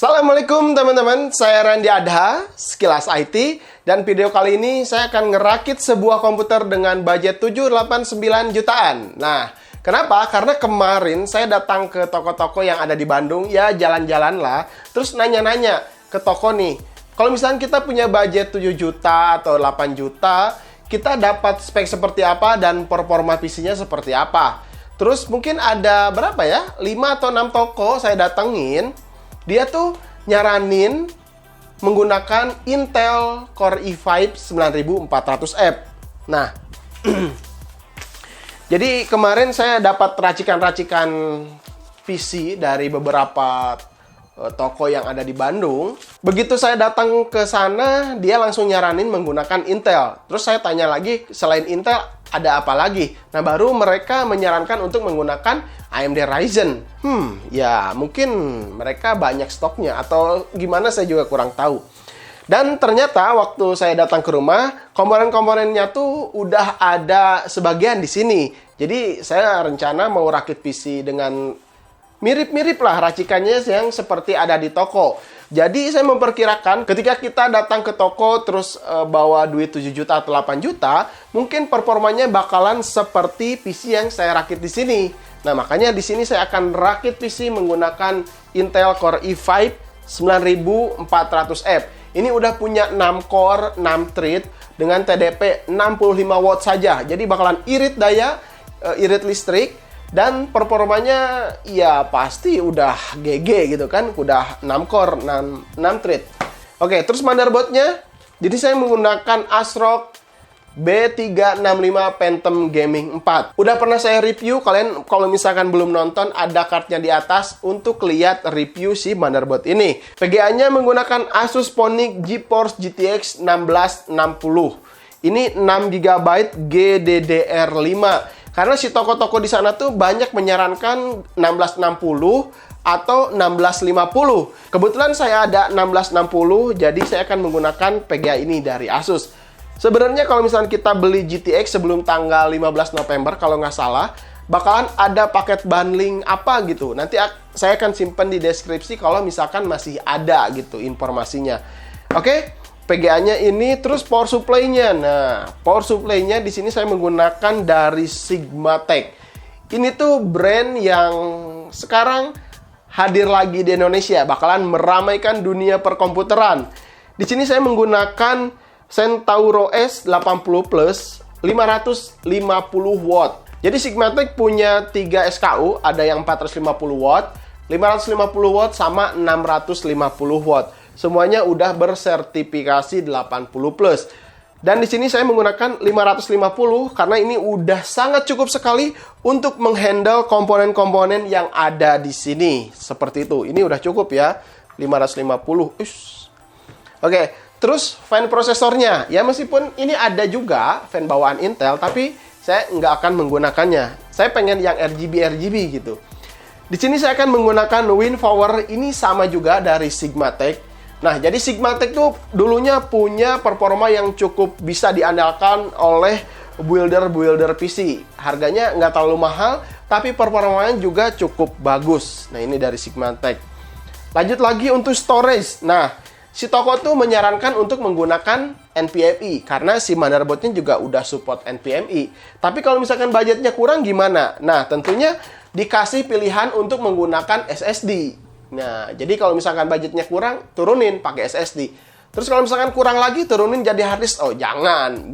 Assalamualaikum teman-teman, saya Randy Adha, Sekilas IT. Dan video kali ini saya akan ngerakit sebuah komputer dengan budget 789 jutaan. Nah, kenapa? Karena kemarin saya datang ke toko-toko yang ada di Bandung, ya jalan-jalan lah. Terus nanya-nanya ke toko nih, kalau misalnya kita punya budget 7 juta atau 8 juta, kita dapat spek seperti apa dan performa PC-nya seperti apa. Terus mungkin ada berapa ya? 5 atau 6 toko saya datengin. Dia tuh nyaranin menggunakan Intel Core i5 9400F. Nah, jadi kemarin saya dapat racikan-racikan PC dari beberapa toko yang ada di Bandung. Begitu saya datang ke sana, dia langsung nyaranin menggunakan Intel. Terus saya tanya lagi, selain Intel ada apa lagi? Nah, baru mereka menyarankan untuk menggunakan AMD Ryzen. Ya mungkin mereka banyak stoknya atau gimana saya juga kurang tahu. Dan ternyata waktu saya datang ke rumah, komponen-komponennya tuh udah ada sebagian di sini. Jadi saya rencana mau rakit PC dengan mirip-mirip lah racikannya yang seperti ada di toko. Jadi saya memperkirakan ketika kita datang ke toko terus bawa duit 7 juta atau 8 juta, mungkin performanya bakalan seperti PC yang saya rakit di sini. Nah, makanya di sini saya akan rakit PC menggunakan Intel Core i5 9400F. Ini udah punya 6 core, 6 thread dengan TDP 65 watt saja. Jadi bakalan irit daya, irit listrik. Dan performanya ya pasti udah GG gitu kan. Udah 6 core, 6 thread. Oke, terus motherboardnya. Jadi saya menggunakan ASRock B365 Phantom Gaming 4. Udah pernah saya review. Kalian kalau misalkan belum nonton, ada kartnya di atas untuk lihat review si motherboard ini. VGA-nya menggunakan Asus Ponic GeForce GTX 1660. Ini 6GB GDDR5. Karena si toko-toko di sana tuh banyak menyarankan 1660 atau 1650. Kebetulan saya ada 1660, jadi saya akan menggunakan PGA ini dari Asus. Sebenarnya kalau misalnya kita beli GTX sebelum tanggal 15 November, kalau nggak salah, bakalan ada paket bundling apa gitu. Nanti saya akan simpen di deskripsi kalau misalkan masih ada gitu informasinya. Oke? PGA-nya ini, terus power supply-nya. Nah, power supply-nya di sini saya menggunakan dari Sigmatech. Ini tuh brand yang sekarang hadir lagi di Indonesia, bakalan meramaikan dunia perkomputeran. Di sini saya menggunakan Centauro S80 Plus 550 watt. Jadi Sigmatech punya 3 SKU, ada yang 450 watt, 550 watt sama 650 watt. Semuanya udah bersertifikasi 80+. Dan di sini saya menggunakan 550 karena ini udah sangat cukup sekali untuk menghandle komponen-komponen yang ada di sini. Seperti itu. Ini udah cukup ya. 550. Oke, terus fan prosesornya. Ya meskipun ini ada juga fan bawaan Intel, tapi saya nggak akan menggunakannya. Saya pengen yang RGB gitu. Di sini saya akan menggunakan WinPower. Ini sama juga dari Sigmatech. Nah, jadi Sigmatech tuh dulunya punya performa yang cukup bisa diandalkan oleh builder PC. Harganya nggak terlalu mahal, tapi performanya juga cukup bagus. Nah, ini dari Sigmatech. Lanjut lagi untuk storage. Nah, si toko tuh menyarankan untuk menggunakan NVMe, karena si motherboardnya juga udah support NVMe. Tapi kalau misalkan budgetnya kurang gimana? Nah, tentunya dikasih pilihan untuk menggunakan SSD. Nah, jadi kalau misalkan budgetnya kurang, turunin pakai SSD. Terus kalau misalkan kurang lagi, turunin jadi harddisk. Oh, jangan.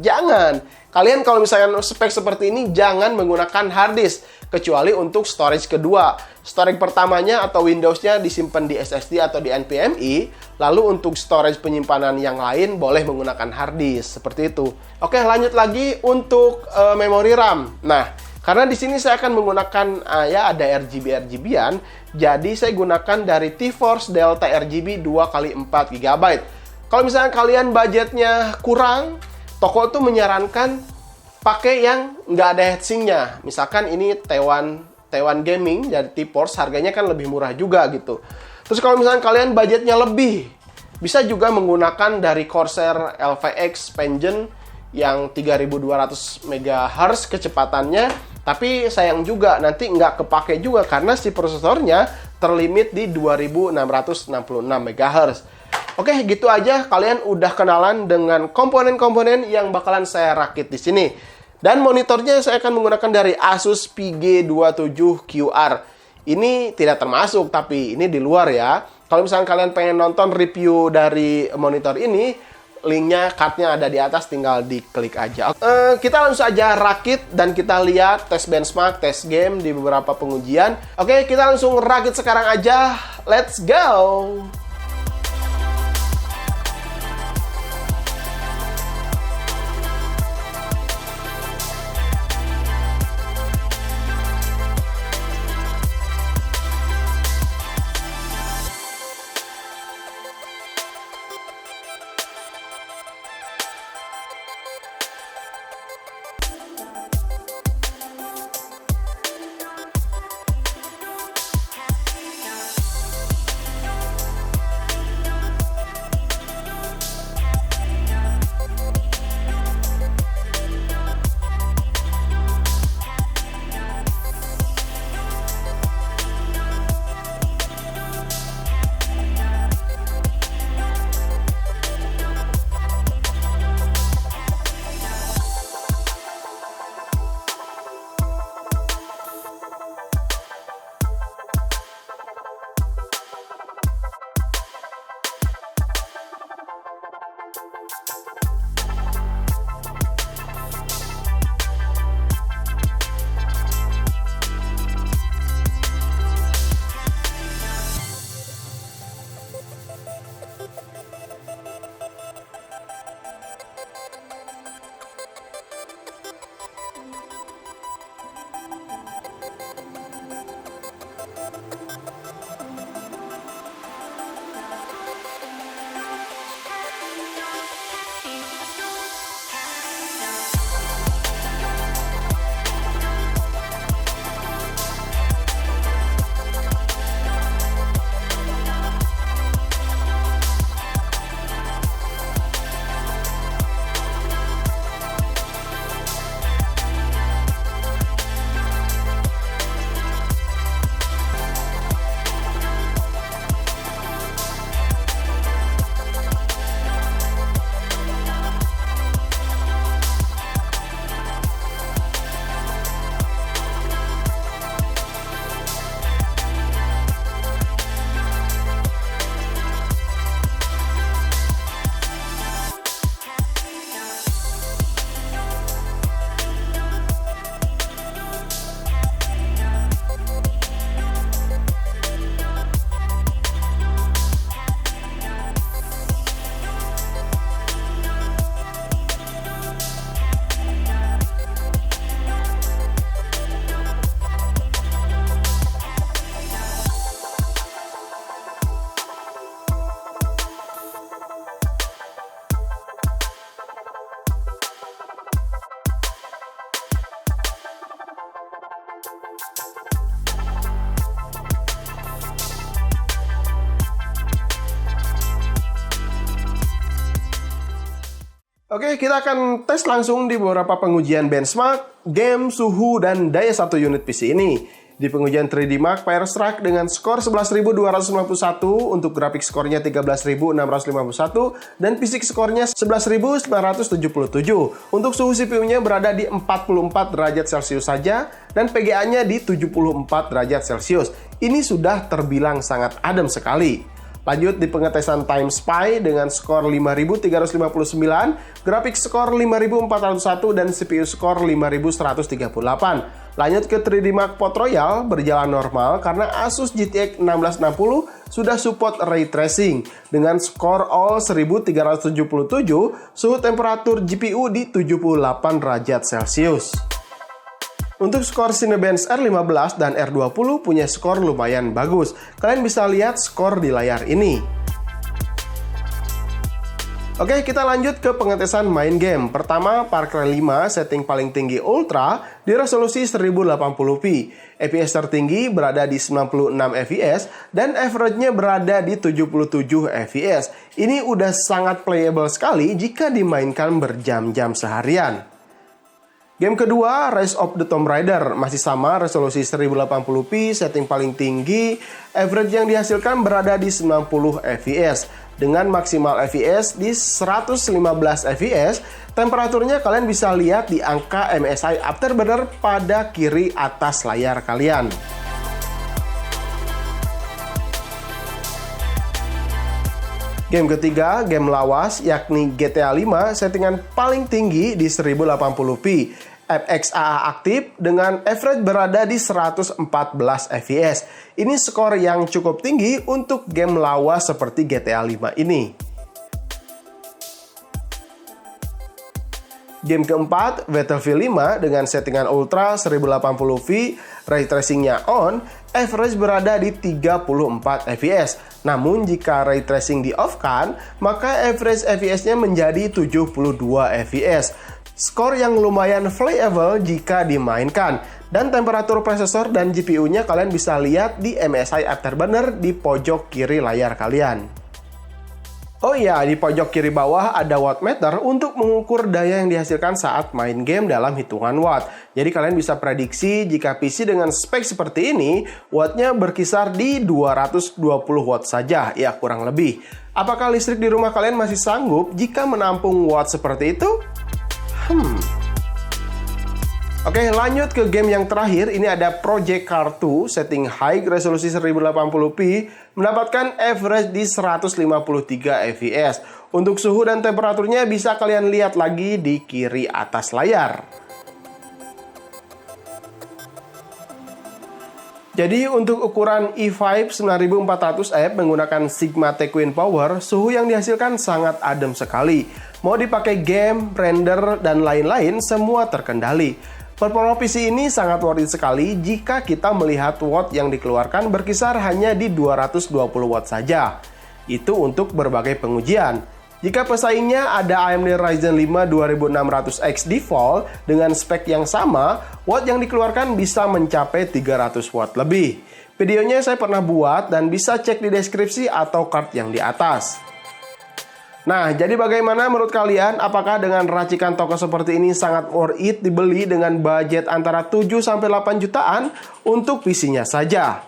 Kalian kalau misalkan spek seperti ini, jangan menggunakan harddisk. Kecuali untuk storage kedua. Storage pertamanya atau Windows-nya disimpan di SSD atau di NVMe. Lalu untuk storage penyimpanan yang lain, boleh menggunakan harddisk. Seperti itu. Oke, lanjut lagi untuk memori RAM. Nah, karena di sini saya akan menggunakan ya ada RGB-an, jadi saya gunakan dari T-Force Delta RGB 2x4 GB. Kalau misalnya kalian budgetnya kurang, toko tuh menyarankan pakai yang nggak ada heatsinknya. Misalkan ini Taiwan Gaming dari T-Force, harganya kan lebih murah juga gitu. Terus kalau misalnya kalian budgetnya lebih, bisa juga menggunakan dari Corsair LVX Penguin yang 3200 MHz kecepatannya Tapi sayang juga nanti nggak kepake juga karena si prosesornya terlimit di 2666 MHz. Oke, gitu aja. Kalian udah kenalan dengan komponen-komponen yang bakalan saya rakit di sini. Dan monitornya saya akan menggunakan dari Asus PG27QR. Ini tidak termasuk, tapi ini di luar ya. Kalau misalnya kalian pengen nonton review dari monitor ini, linknya, cardnya ada di atas, tinggal diklik aja. Kita langsung aja rakit dan kita lihat tes benchmark, tes game di beberapa pengujian. Oke, kita langsung rakit sekarang aja. Let's go! Oke, kita akan tes langsung di beberapa pengujian benchmark, game, suhu, dan daya satu unit PC ini. Di pengujian 3D Mark Firestrike dengan skor 11.291 untuk grafik skornya 13.651 dan fisik skornya 11.977. Untuk suhu CPU-nya berada di 44 derajat Celcius saja dan PGA-nya di 74 derajat Celcius. Ini sudah terbilang sangat adem sekali. Lanjut di pengetesan Time Spy dengan skor 5.359, grafik skor 5.401 dan CPU skor 5.138. Lanjut ke 3D Mark Pot Royal berjalan normal karena Asus GTX 1660 sudah support Ray Tracing dengan skor all 1377, suhu temperatur GPU di 78 derajat Celcius. Untuk skor Cinebench R15 dan R20 punya skor lumayan bagus. Kalian bisa lihat skor di layar ini. Oke, kita lanjut ke pengetesan main game. Pertama, Far Cry 5 setting paling tinggi Ultra di resolusi 1080p. FPS tertinggi berada di 96 fps dan average-nya berada di 77 fps. Ini udah sangat playable sekali jika dimainkan berjam-jam seharian. Game kedua, Rise of the Tomb Raider. Masih sama, resolusi 1080p, setting paling tinggi. Average yang dihasilkan berada di 90 fps. Dengan maksimal fps di 115 fps, temperaturnya kalian bisa lihat di angka MSI Afterburner pada kiri atas layar kalian. Game ketiga, game lawas, yakni GTA 5, settingan paling tinggi di 1080p. FXAA aktif dengan average berada di 114 fps. Ini skor yang cukup tinggi untuk game lawas seperti GTA 5 ini. Game keempat, Battlefield 5 dengan settingan Ultra 1080p, ray tracingnya on, average berada di 34 fps. Namun jika ray tracing di off-kan, maka average fps-nya menjadi 72 fps. Skor yang lumayan playable jika dimainkan. Dan temperatur prosesor dan GPU-nya kalian bisa lihat di MSI Afterburner di pojok kiri layar kalian. Oh iya, di pojok kiri bawah ada wattmeter untuk mengukur daya yang dihasilkan saat main game dalam hitungan watt. Jadi kalian bisa prediksi jika PC dengan spek seperti ini, wattnya berkisar di 220 watt saja, ya kurang lebih. Apakah listrik di rumah kalian masih sanggup jika menampung watt seperti itu? Oke, lanjut ke game yang terakhir. Ini ada Project Cars 2, setting high, resolusi 1080p, mendapatkan average di 153 fps. Untuk suhu dan temperaturnya bisa kalian lihat lagi di kiri atas layar. Jadi untuk ukuran i5 9400F menggunakan Sigma T-Queen Power, suhu yang dihasilkan sangat adem sekali. Mau dipakai game, render, dan lain-lain, semua terkendali. Performa PC ini sangat worth it sekali jika kita melihat watt yang dikeluarkan berkisar hanya di 220 watt saja. Itu untuk berbagai pengujian. Jika pesaingnya ada AMD Ryzen 5 2600X default dengan spek yang sama, watt yang dikeluarkan bisa mencapai 300 watt lebih. Videonya saya pernah buat dan bisa cek di deskripsi atau card yang di atas. Nah, jadi bagaimana menurut kalian? Apakah dengan racikan toko seperti ini sangat worth it dibeli dengan budget antara 7-8 jutaan untuk PC-nya saja?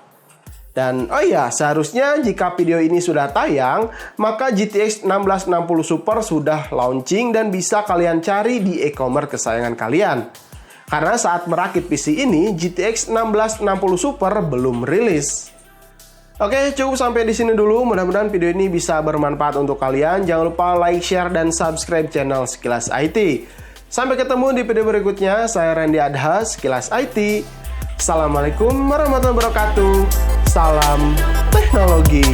Dan oh iya, seharusnya jika video ini sudah tayang, maka GTX 1660 Super sudah launching dan bisa kalian cari di e-commerce kesayangan kalian. Karena saat merakit PC ini, GTX 1660 Super belum rilis. Oke, cukup sampai di sini dulu. Mudah-mudahan video ini bisa bermanfaat untuk kalian. Jangan lupa like, share, dan subscribe channel Sekilas IT. Sampai ketemu di video berikutnya. Saya Randy Adha, Sekilas IT. Assalamualaikum warahmatullahi wabarakatuh. Salam teknologi.